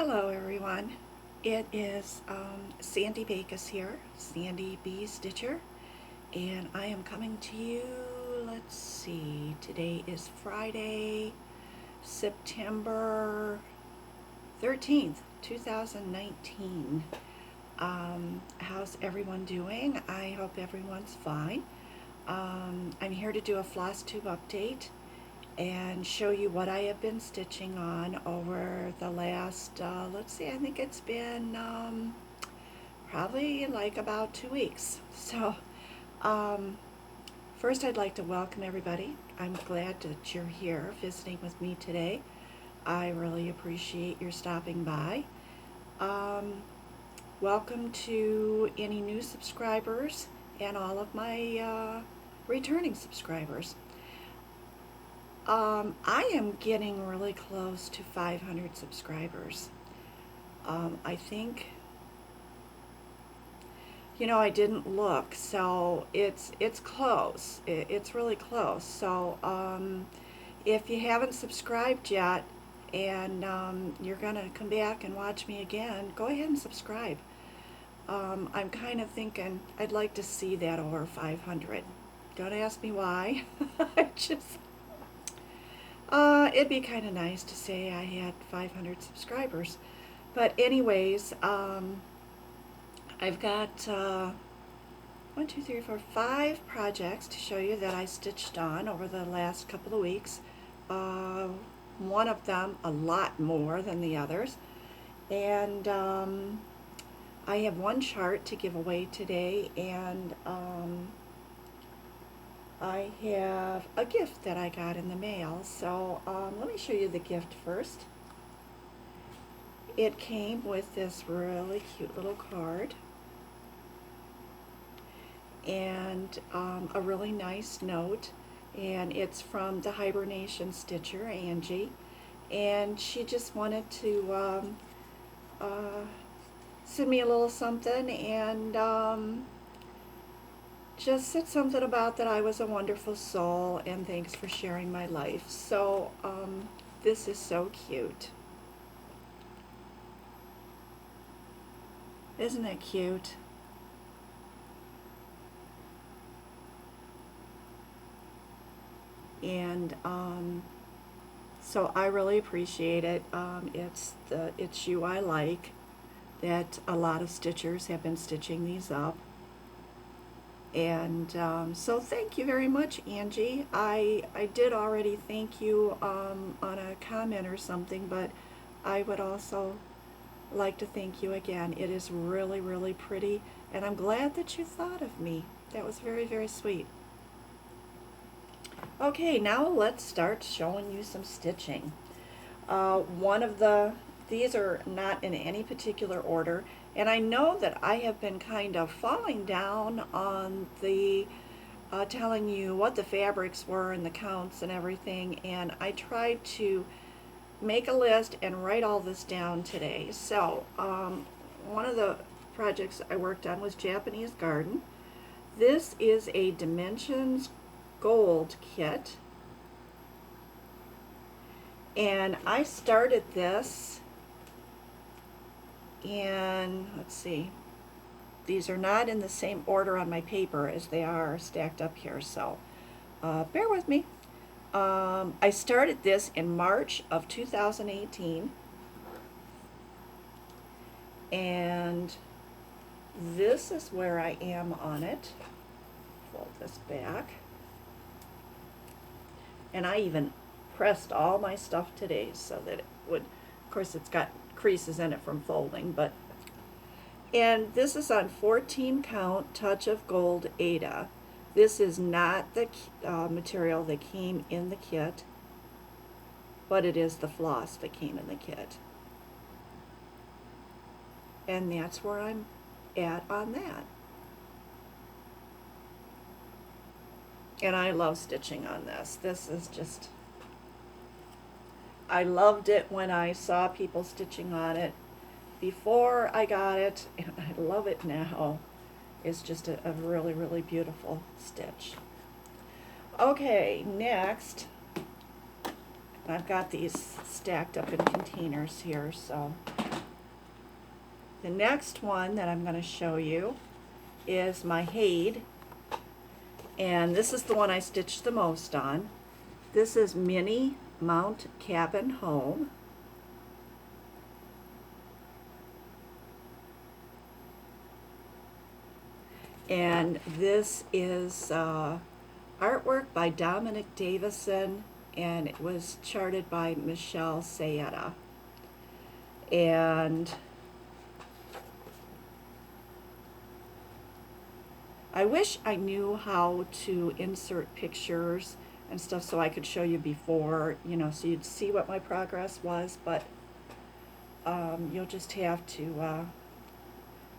Hello everyone, it is Sandy Bacus here, Sandy B. Stitcher, and I am coming to you, let's see, today is Friday, September 13th, 2019. How's everyone doing? I hope everyone's fine. I'm here to do a Flosstube update and show you what I have been stitching on over the last, let's see, I think it's been probably like about 2 weeks. So first I'd like to welcome everybody. I'm glad that you're here visiting with me today. I really appreciate your stopping by. Welcome to any new subscribers and all of my returning subscribers. I am getting really close to 500 subscribers. I think, I didn't look, so it's close. It's really close. So if you haven't subscribed yet and you're gonna come back and watch me again, go ahead and subscribe. I'm kind of thinking I'd like to see that over 500. Don't ask me why. It'd be kind of nice to say I had 500 subscribers. But anyways, I've got 5 projects to show you that I stitched on over the last couple of weeks. One of them a lot more than the others. And I have one chart to give away today, and I have a gift that I got in the mail. So let me show you the gift first. It came with this really cute little card and a really nice note, and it's from the Hibernation Stitcher, Angie, and she just wanted to send me a little something, and just said something about that I was a wonderful soul and thanks for sharing my life. So this is so cute. Isn't it cute? And so I really appreciate it. It's you I like, that a lot of stitchers have been stitching these up. And so thank you very much, Angie. I did already thank you on a comment or something, but I would also like to thank you again. It is really, really pretty, and I'm glad that you thought of me. That was very, very sweet. Okay, now let's start showing you some stitching. These are not in any particular order, and I know that I have been kind of falling down on the telling you what the fabrics were and the counts and everything, and I tried to make a list and write all this down today. So one of the projects I worked on was Japanese Garden. This is a Dimensions Gold kit, and I started this, and let's see, these are not in the same order on my paper as they are stacked up here, so bear with me. I started this in March of 2018, and this is where I am on it. Fold this back, and I even pressed all my stuff today so that it would, of course it's got creases in it from folding, but, and this is on 14 count Touch of Gold Ada. This is not the material that came in the kit, but it is the floss that came in the kit, and that's where I'm at on that. And I love stitching on this. This is just, I loved it when I saw people stitching on it before I got it, and I love it now. It's just a really, really beautiful stitch. Okay, next, I've got these stacked up in containers here, so The next one that I'm going to show you is my Hade, and this is the one I stitched the most on. This is Mini Mount Cabin Home. And this is artwork by Dominic Davison, and it was charted by Michelle Sayetta. And I wish I knew how to insert pictures and stuff so I could show you before, you know, so you'd see what my progress was, but you'll just have to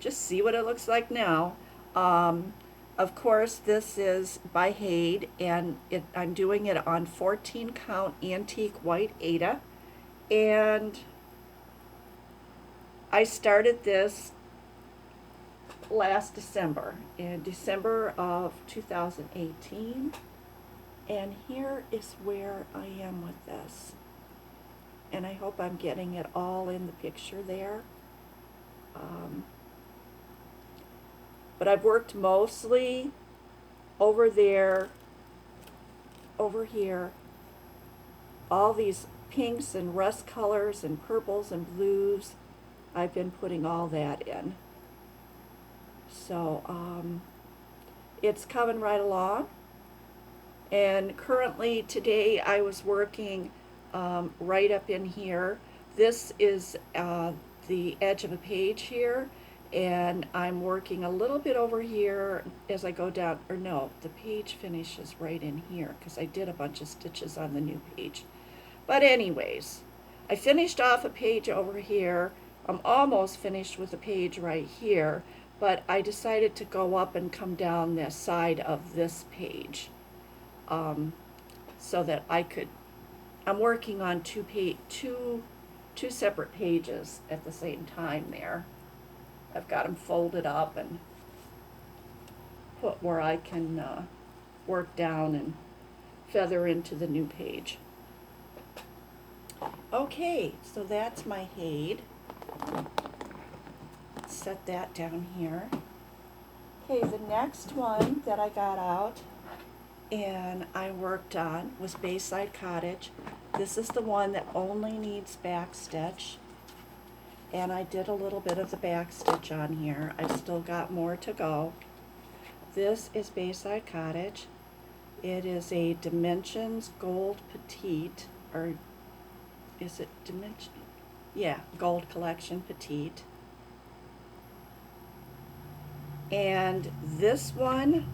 just see what it looks like now. Of course, this is by Hade, and I'm doing it on 14 count antique white Aida, and I started this last December, in December of 2018, and here is where I am with this, and I hope I'm getting it all in the picture there. But I've worked mostly over there, over here, all these pinks and rust colors and purples and blues. I've been putting all that in. So it's coming right along. And currently today I was working right up in here. This is the edge of a page here, and I'm working a little bit over here as I go down, or no, the page finishes right in here because I did a bunch of stitches on the new page. But anyways, I finished off a page over here. I'm almost finished with a page right here, but I decided to go up and come down the side of this page so that I could, I'm working on two separate pages at the same time there. I've got them folded up and put where I can work down and feather into the new page. Okay, so that's my Hade. Set that down here. Okay, the next one that I got out and I worked on was Bayside Cottage. This is the one that only needs back stitch. And I did a little bit of the back stitch on here. I've still got more to go. This is Bayside Cottage. It is a Dimensions Gold Petite, or is it Dimension? Yeah, Gold Collection Petite. And this one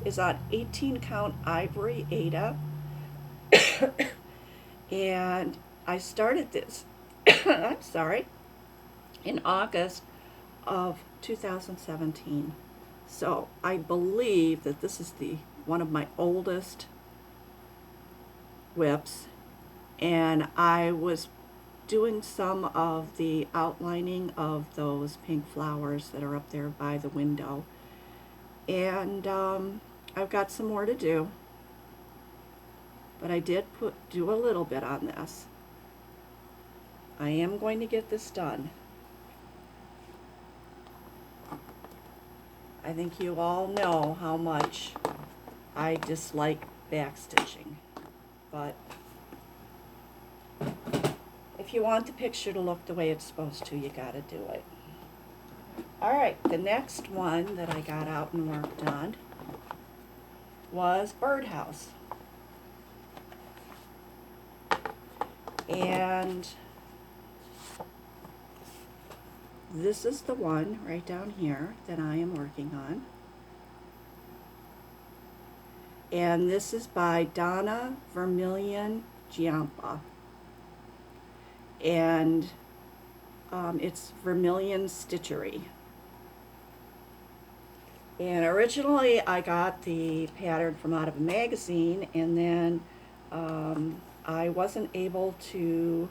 is on 18 count ivory Aida. And I started this, I'm sorry, in August of 2017. So I believe that this is one of my oldest whips, and I was doing some of the outlining of those pink flowers that are up there by the window, and I've got some more to do, but I did do a little bit on this. I am going to get this done. I think you all know how much I dislike backstitching, but if you want the picture to look the way it's supposed to, you gotta do it. Alright, the next one that I got out and worked on was Birdhouse. And this is the one right down here that I am working on. And this is by Donna Vermillion Giampa. And it's Vermillion Stitchery. And originally I got the pattern from out of a magazine, and then I wasn't able to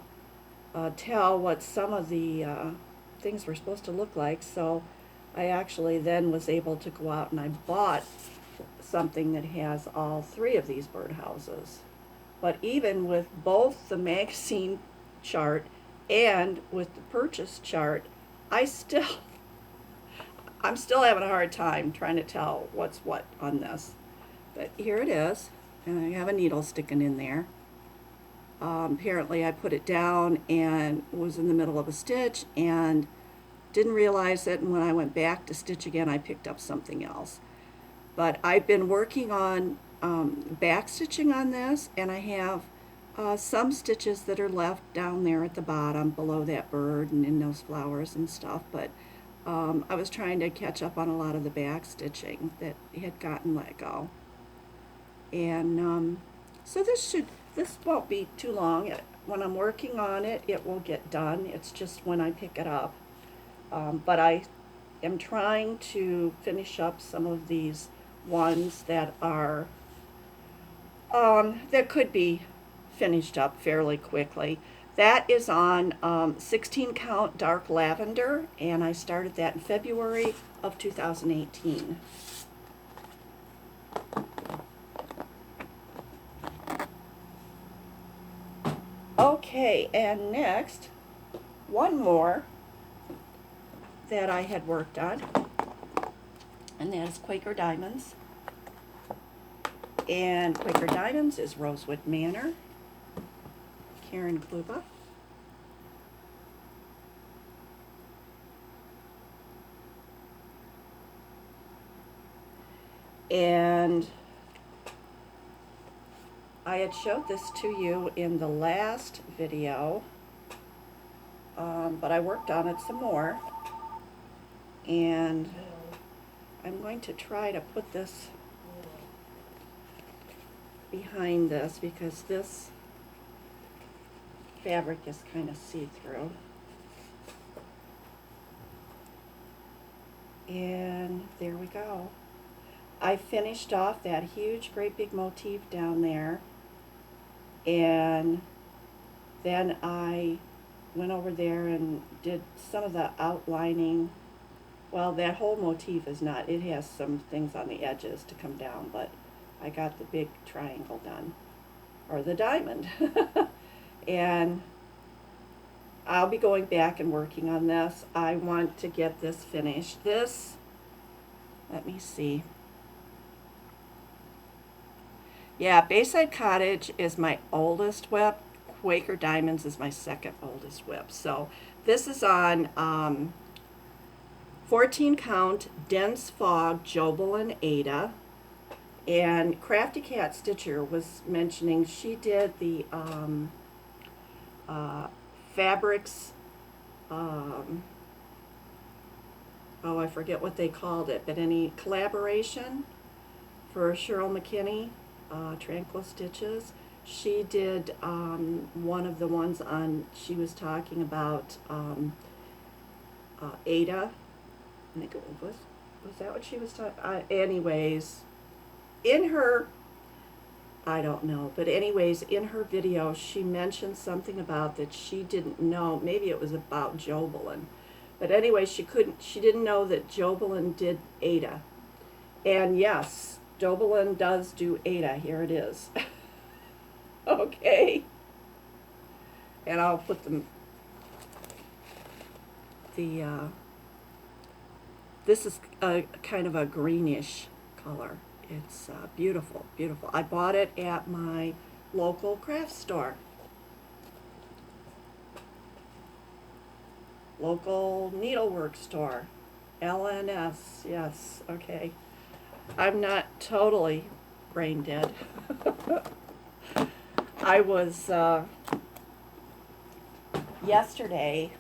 tell what some of the things were supposed to look like, so I actually then was able to go out and I bought something that has all three of these birdhouses. But even with both the magazine chart and with the purchase chart, I still, I'm still having a hard time trying to tell what's what on this. But here it is, and I have a needle sticking in there. Apparently I put it down and was in the middle of a stitch and didn't realize it, and when I went back to stitch again I picked up something else. But I've been working on back stitching on this, and I have some stitches that are left down there at the bottom below that bird and in those flowers and stuff, but I was trying to catch up on a lot of the back stitching that had gotten let go. And so this won't be too long. When I'm working on it, it will get done. It's just when I pick it up. But I am trying to finish up some of these ones that are that could be finished up fairly quickly. That is on 16 count dark lavender, and I started that in February of 2018. Okay, and next, one more that I had worked on, and that is Quaker Diamonds. And Quaker Diamonds is Rosewood Manor, Karen Kluba. And I had showed this to you in the last video, but I worked on it some more, and I'm going to try to put this behind this because this fabric is kind of see-through. And there we go. I finished off that huge great big motif down there, and then I went over there and did some of the outlining. Well, that whole motif is not, it has some things on the edges to come down, but I got the big triangle done, or the diamond. And I'll be going back and working on this. I want to get this finished. This, let me see. Yeah, Bayside Cottage is my oldest whip. Quaker Diamonds is my second oldest whip. So this is on 14 count dense fog Jobel and Ada. And Crafty Cat Stitcher was mentioning she did the fabrics, oh, I forget what they called it, but any collaboration for Cheryl McKinney, Tranquil Stitches. She did one of the ones on, she was talking about Ada. I think it was that what she was talking, anyways, in her, I don't know, but anyways, in her video, she mentioned something about that she didn't know. Maybe it was about Jobelin, but anyway, she didn't know that Jobelin did Ada. And yes, Jobelin does do Ada. Here it is. Okay. And I'll put this is a kind of a greenish color. It's beautiful, beautiful. I bought it at my local craft store. Local needlework store. LNS, yes, okay. I'm not totally brain dead. I was, yesterday,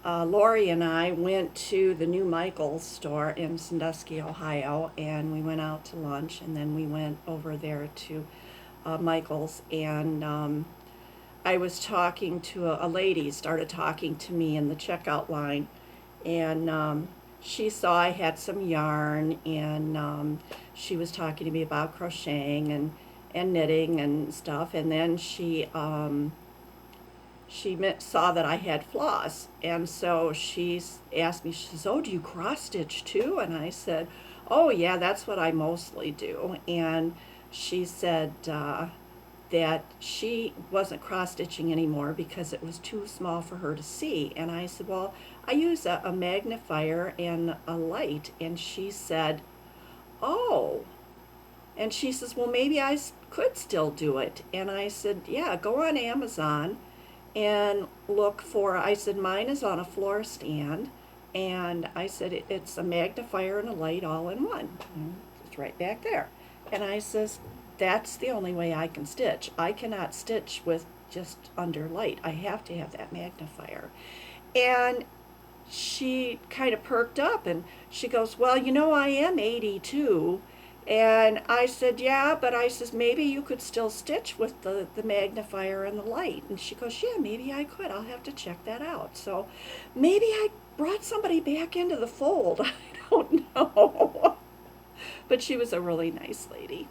Lori and I went to the new Michael's store in Sandusky, Ohio, and we went out to lunch, and then we went over there to Michael's, and I was talking to a lady, started talking to me in the checkout line, and she saw I had some yarn, and she was talking to me about crocheting and knitting and stuff, and then she saw that I had floss, and so she asked me, she says, oh, do you cross stitch too? And I said, oh yeah, that's what I mostly do. And she said, that she wasn't cross-stitching anymore because it was too small for her to see. And I said, well, I use a magnifier and a light. And she said, oh. And she says, well, maybe I could still do it. And I said, yeah, go on Amazon and look for, I said, mine is on a floor stand. And I said, it's a magnifier and a light all in one. And it's right back there. And I says, that's the only way I can stitch. I cannot stitch with just under light. I have to have that magnifier. And she kind of perked up and she goes, well, you know, I am 82. And I said, yeah, but I says, maybe you could still stitch with the magnifier and the light. And she goes, yeah, maybe I could. I'll have to check that out. So maybe I brought somebody back into the fold. I don't know. But she was a really nice lady.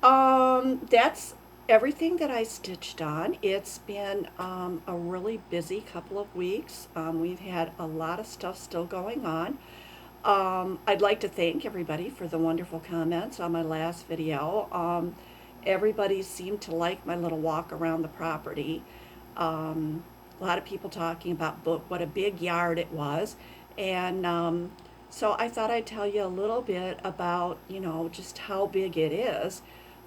That's everything that I stitched on. It's been a really busy couple of weeks. We've had a lot of stuff still going on. I'd like to thank everybody for the wonderful comments on my last video. Everybody seemed to like my little walk around the property. A lot of people talking about what a big yard it was. And so I thought I'd tell you a little bit about, you know, just how big it is.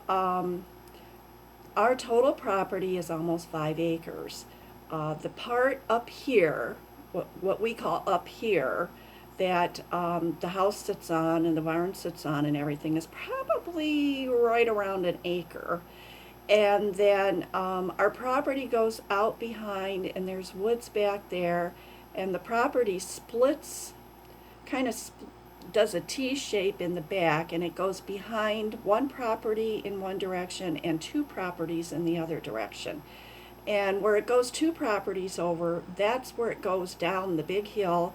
Our total property is almost 5 acres. The part up here, what we call up here, that the house sits on and the barn sits on and everything is probably right around an acre. And then our property goes out behind and there's woods back there, and the property splits, kind of does a T shape in the back, and it goes behind one property in one direction and 2 properties in the other direction. And where it goes 2 properties over, that's where it goes down the big hill,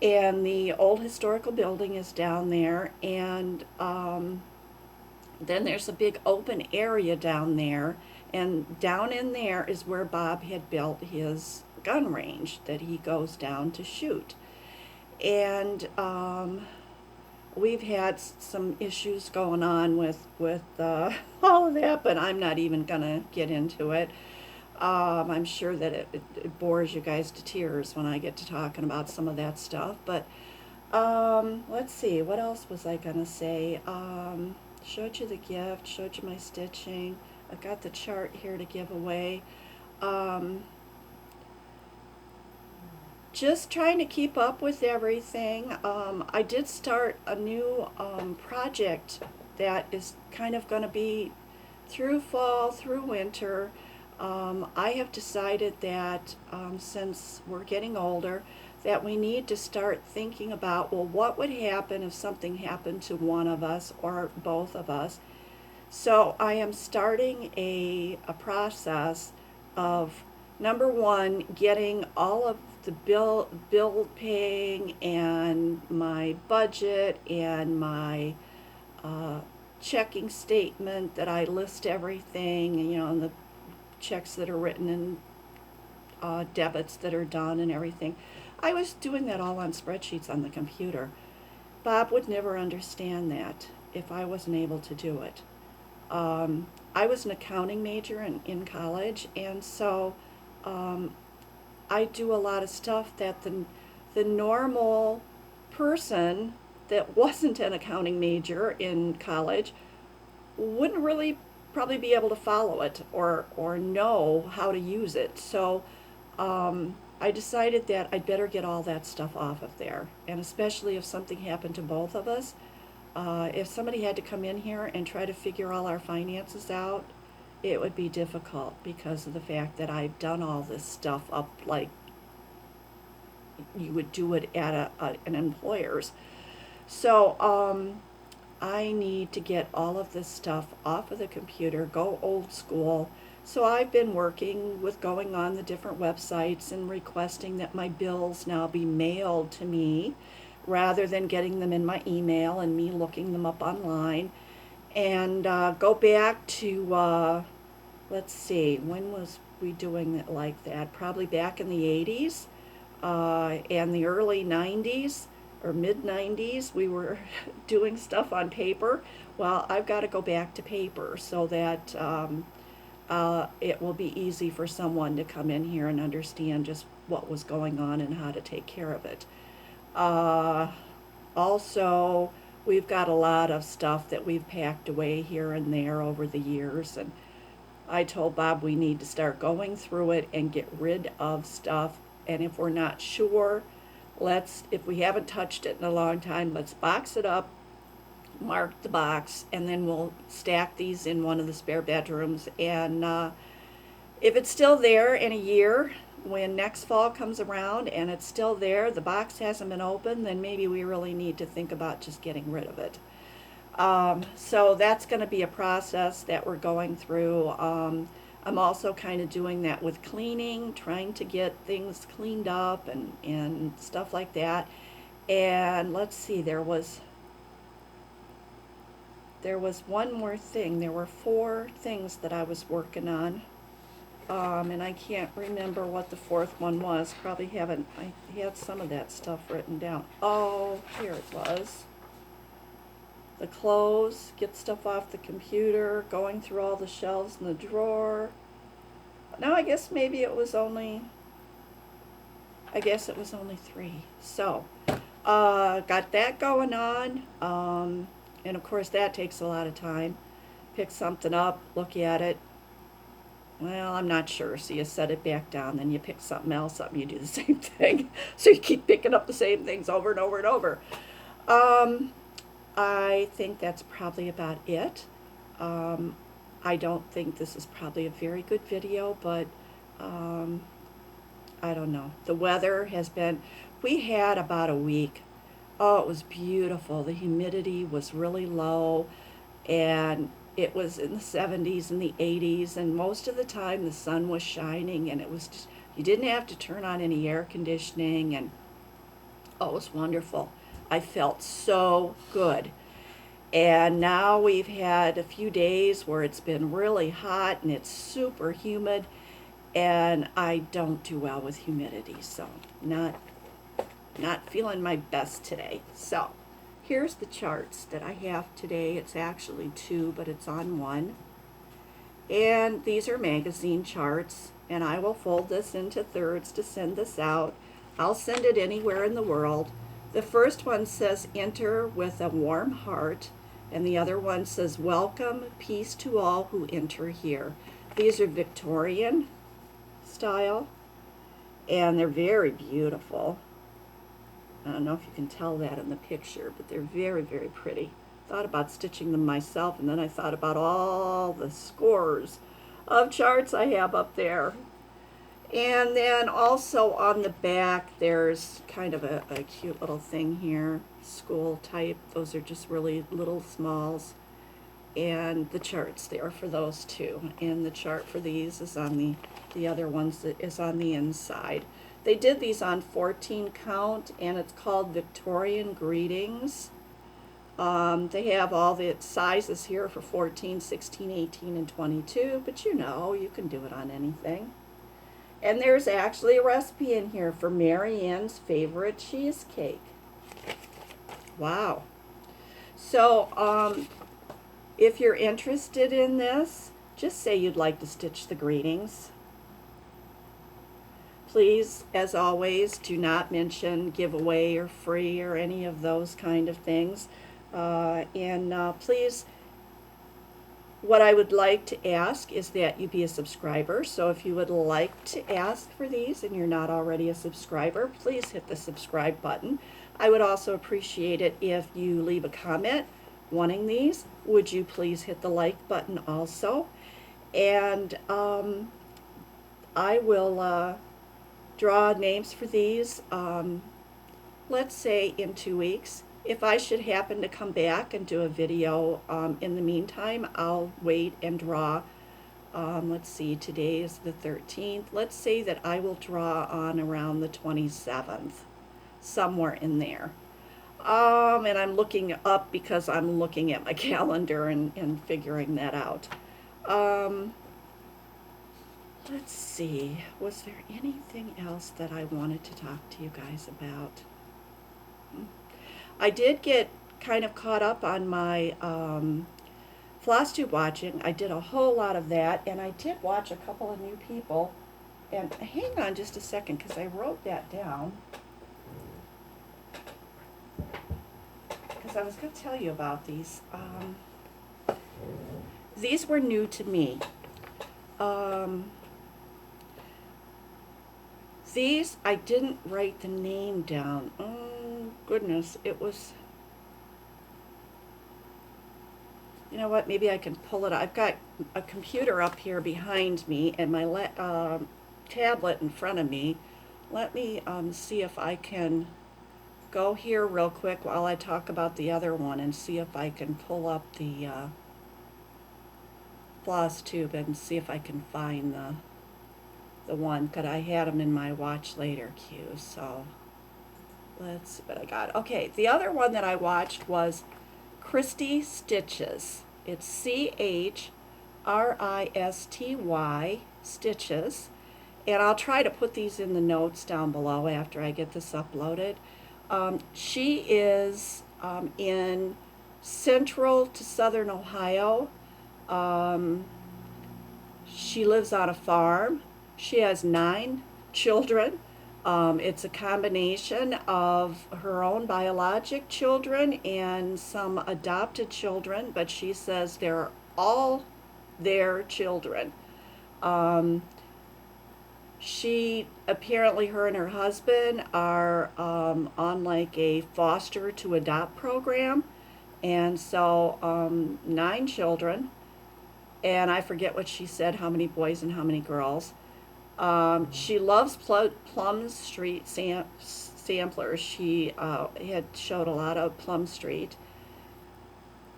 and the old historical building is down there, and then there's a big open area down there, and down in there is where Bob had built his gun range that he goes down to shoot. And we've had some issues going on with all of that, but I'm not even gonna get into it. I'm sure that it bores you guys to tears when I get to talking about some of that stuff. But let's see, what else was I gonna say? Showed you the gift, showed you my stitching. I got the chart here to give away. Just trying to keep up with everything. I did start a new project that is kind of going to be through fall, through winter. I have decided that since we're getting older, that we need to start thinking about, well, what would happen if something happened to one of us or both of us? So I am starting a process of, number one, getting all of the bill paying and my budget and my checking statement that I list everything, you know, and the checks that are written and debits that are done and everything. I was doing that all on spreadsheets on the computer. Bob would never understand that if I wasn't able to do it. I was an accounting major in college, and so I do a lot of stuff that the normal person that wasn't an accounting major in college wouldn't really probably be able to follow it or know how to use it. So I decided that I'd better get all that stuff off of there, and especially if something happened to both of us. If somebody had to come in here and try to figure all our finances out, it would be difficult because of the fact that I've done all this stuff up like you would do it at an employer's. So I need to get all of this stuff off of the computer, go old school. So I've been working with going on the different websites and requesting that my bills now be mailed to me rather than getting them in my email and me looking them up online. And go back to, let's see, when was we doing it like that? Probably back in the 80s and the early 90s or mid 90s, we were doing stuff on paper. Well, I've got to go back to paper so that it will be easy for someone to come in here and understand just what was going on and how to take care of it. Also, we've got a lot of stuff that we've packed away here and there over the years, and I told Bob we need to start going through it and get rid of stuff. And if we're not sure, if we haven't touched it in a long time, let's box it up, mark the box, and then we'll stack these in one of the spare bedrooms. And if it's still there in a year, when next fall comes around and it's still there, the box hasn't been opened, then maybe we really need to think about just getting rid of it. So that's going to be a process that we're going through. I'm also kind of doing that with cleaning, trying to get things cleaned up and stuff like that. And let's see, there was one more thing. There were 4 things that I was working on. And I can't remember what the 4th one was. I had some of that stuff written down. Oh, here it was. The clothes, get stuff off the computer, going through all the shelves in the drawer. Now I guess maybe it was only 3. So, got that going on. And of course that takes a lot of time. Pick something up, look at it. Well, I'm not sure. So you set it back down, then you pick something else up and you do the same thing. So you keep picking up the same things over and over and over. I think that's probably about it. I don't think this is probably a very good video, but I don't know. The weather has been, we had about a week. Oh, it was beautiful. The humidity was really low, and it was in the 70s and the 80s, and most of the time the sun was shining, and it was just, you didn't have to turn on any air conditioning, and oh, it was wonderful. I felt so good. And now we've had a few days where it's been really hot and it's super humid, and I don't do well with humidity, so not feeling my best today. So here's the charts that I have today. It's actually 2, but it's on 1. And these are magazine charts, and I will fold this into thirds to send this out. I'll send it anywhere in the world. The first one says enter with a warm heart, and the other one says welcome, peace to all who enter here. These are Victorian style, and they're very beautiful. I don't know if you can tell that in the picture, but they're very, very pretty. Thought about stitching them myself, and then I thought about all the scores of charts I have up there. And then also on the back, there's kind of a cute little thing here, school type. Those are just really little smalls. And the charts there for those 2. And the chart for these is on the other ones that is on the inside. They did these on 14 count, and it's called Victorian Greetings. They have all the sizes here for 14, 16, 18, and 22, but you know, you can do it on anything. And there's actually a recipe in here for Mary Ann's favorite cheesecake. Wow. So, if you're interested in this, just say you'd like to stitch the greetings. Please, as always, do not mention giveaway or free or any of those kind of things. Please, what I would like to ask is that you be a subscriber. So if you would like to ask for these and you're not already a subscriber, please hit the subscribe button. I would also appreciate it if you leave a comment wanting these. Would you please hit the like button also? And I will draw names for these, let's say in 2 weeks. If I should happen to come back and do a video in the meantime, I'll wait and draw. Let's see, today is the 13th. Let's say that I will draw on around the 27th, somewhere in there. And I'm looking up because I'm looking at my calendar and figuring that out. Let's see, was there anything else that I wanted to talk to you guys about? I did get kind of caught up on my Flosstube watching. I did a whole lot of that, and I did watch a couple of new people. And hang on just a second, because I wrote that down. Because I was going to tell you about these. These were new to me. These, I didn't write the name down. Oh, goodness, it was... You know what, maybe I can pull it. I've got a computer up here behind me and my tablet in front of me. Let me see if I can go here real quick while I talk about the other one and see if I can pull up the Flosstube and see if I can find the one, because I had them in my watch later queue. So let's see what I got. Okay, the other one that I watched was Christy Stitches. It's CHRISTY Stitches. And I'll try to put these in the notes down below after I get this uploaded. She is in central to southern Ohio. She lives on a farm. She has 9 children. It's a combination of her own biologic children and some adopted children, but she says they're all their children. She, apparently her and her husband are on like a foster to adopt program, and so 9 children, and I forget what she said, how many boys and how many girls. She loves Plum Street samplers. She had showed a lot of Plum Street.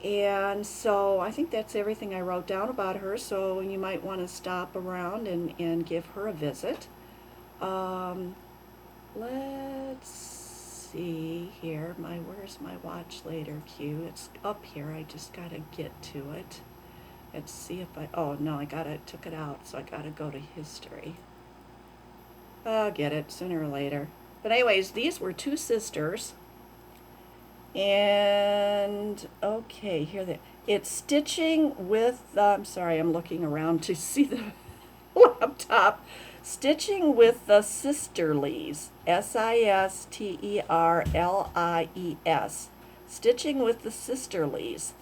And so I think that's everything I wrote down about her, so you might want to stop around and give her a visit. Let's see here. Where's my watch later queue? It's up here. I just got to get to it. Let's see if oh no, I took it out, so I got to go to history. I'll get it sooner or later. But anyways, these were 2 sisters. And, okay, here it's Stitching with, I'm sorry, I'm looking around to see the laptop. Stitching with the Sisterlies, Sisterlies. Stitching with the Sisterlies.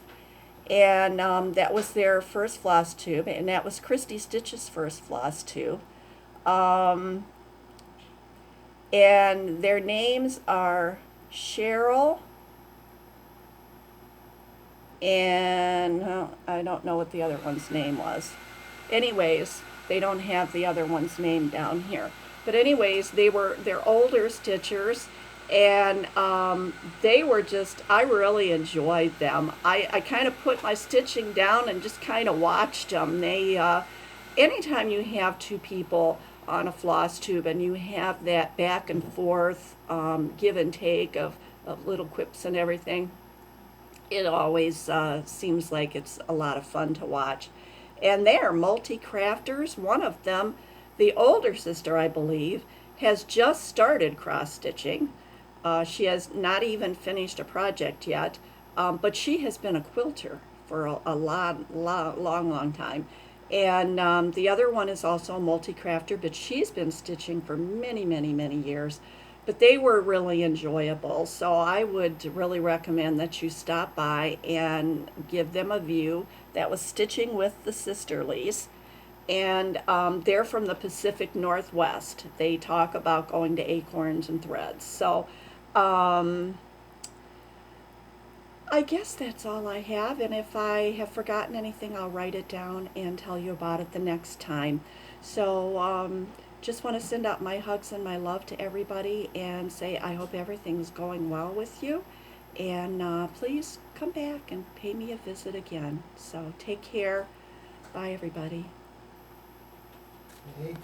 And that was their first Flosstube, and that was Christy Stitch's first Flosstube. And their names are Cheryl and I don't know what the other one's name was. Anyways, they don't have the other one's name down here. But anyways, they're older stitchers, and they were just, I really enjoyed them. I kind of put my stitching down and just kind of watched them. They, anytime you have 2 people on a Flosstube and you have that back and forth give and take of little quips and everything, it always seems like it's a lot of fun to watch. And they are multi-crafters. One of them, the older sister, I believe, has just started cross-stitching. She has not even finished a project yet, but she has been a quilter for a long time. And the other one is also a multi-crafter, but she's been stitching for many years. But they were really enjoyable, so I would really recommend that you stop by and give them a view. That was Stitching with the Sisterlies, and they're from the Pacific Northwest. They talk about going to acorns and threads. So I guess that's all I have, and if I have forgotten anything, I'll write it down and tell you about it the next time. So just want to send out my hugs and my love to everybody and say I hope everything's going well with you, and please come back and pay me a visit again. So take care. Bye everybody. Hey.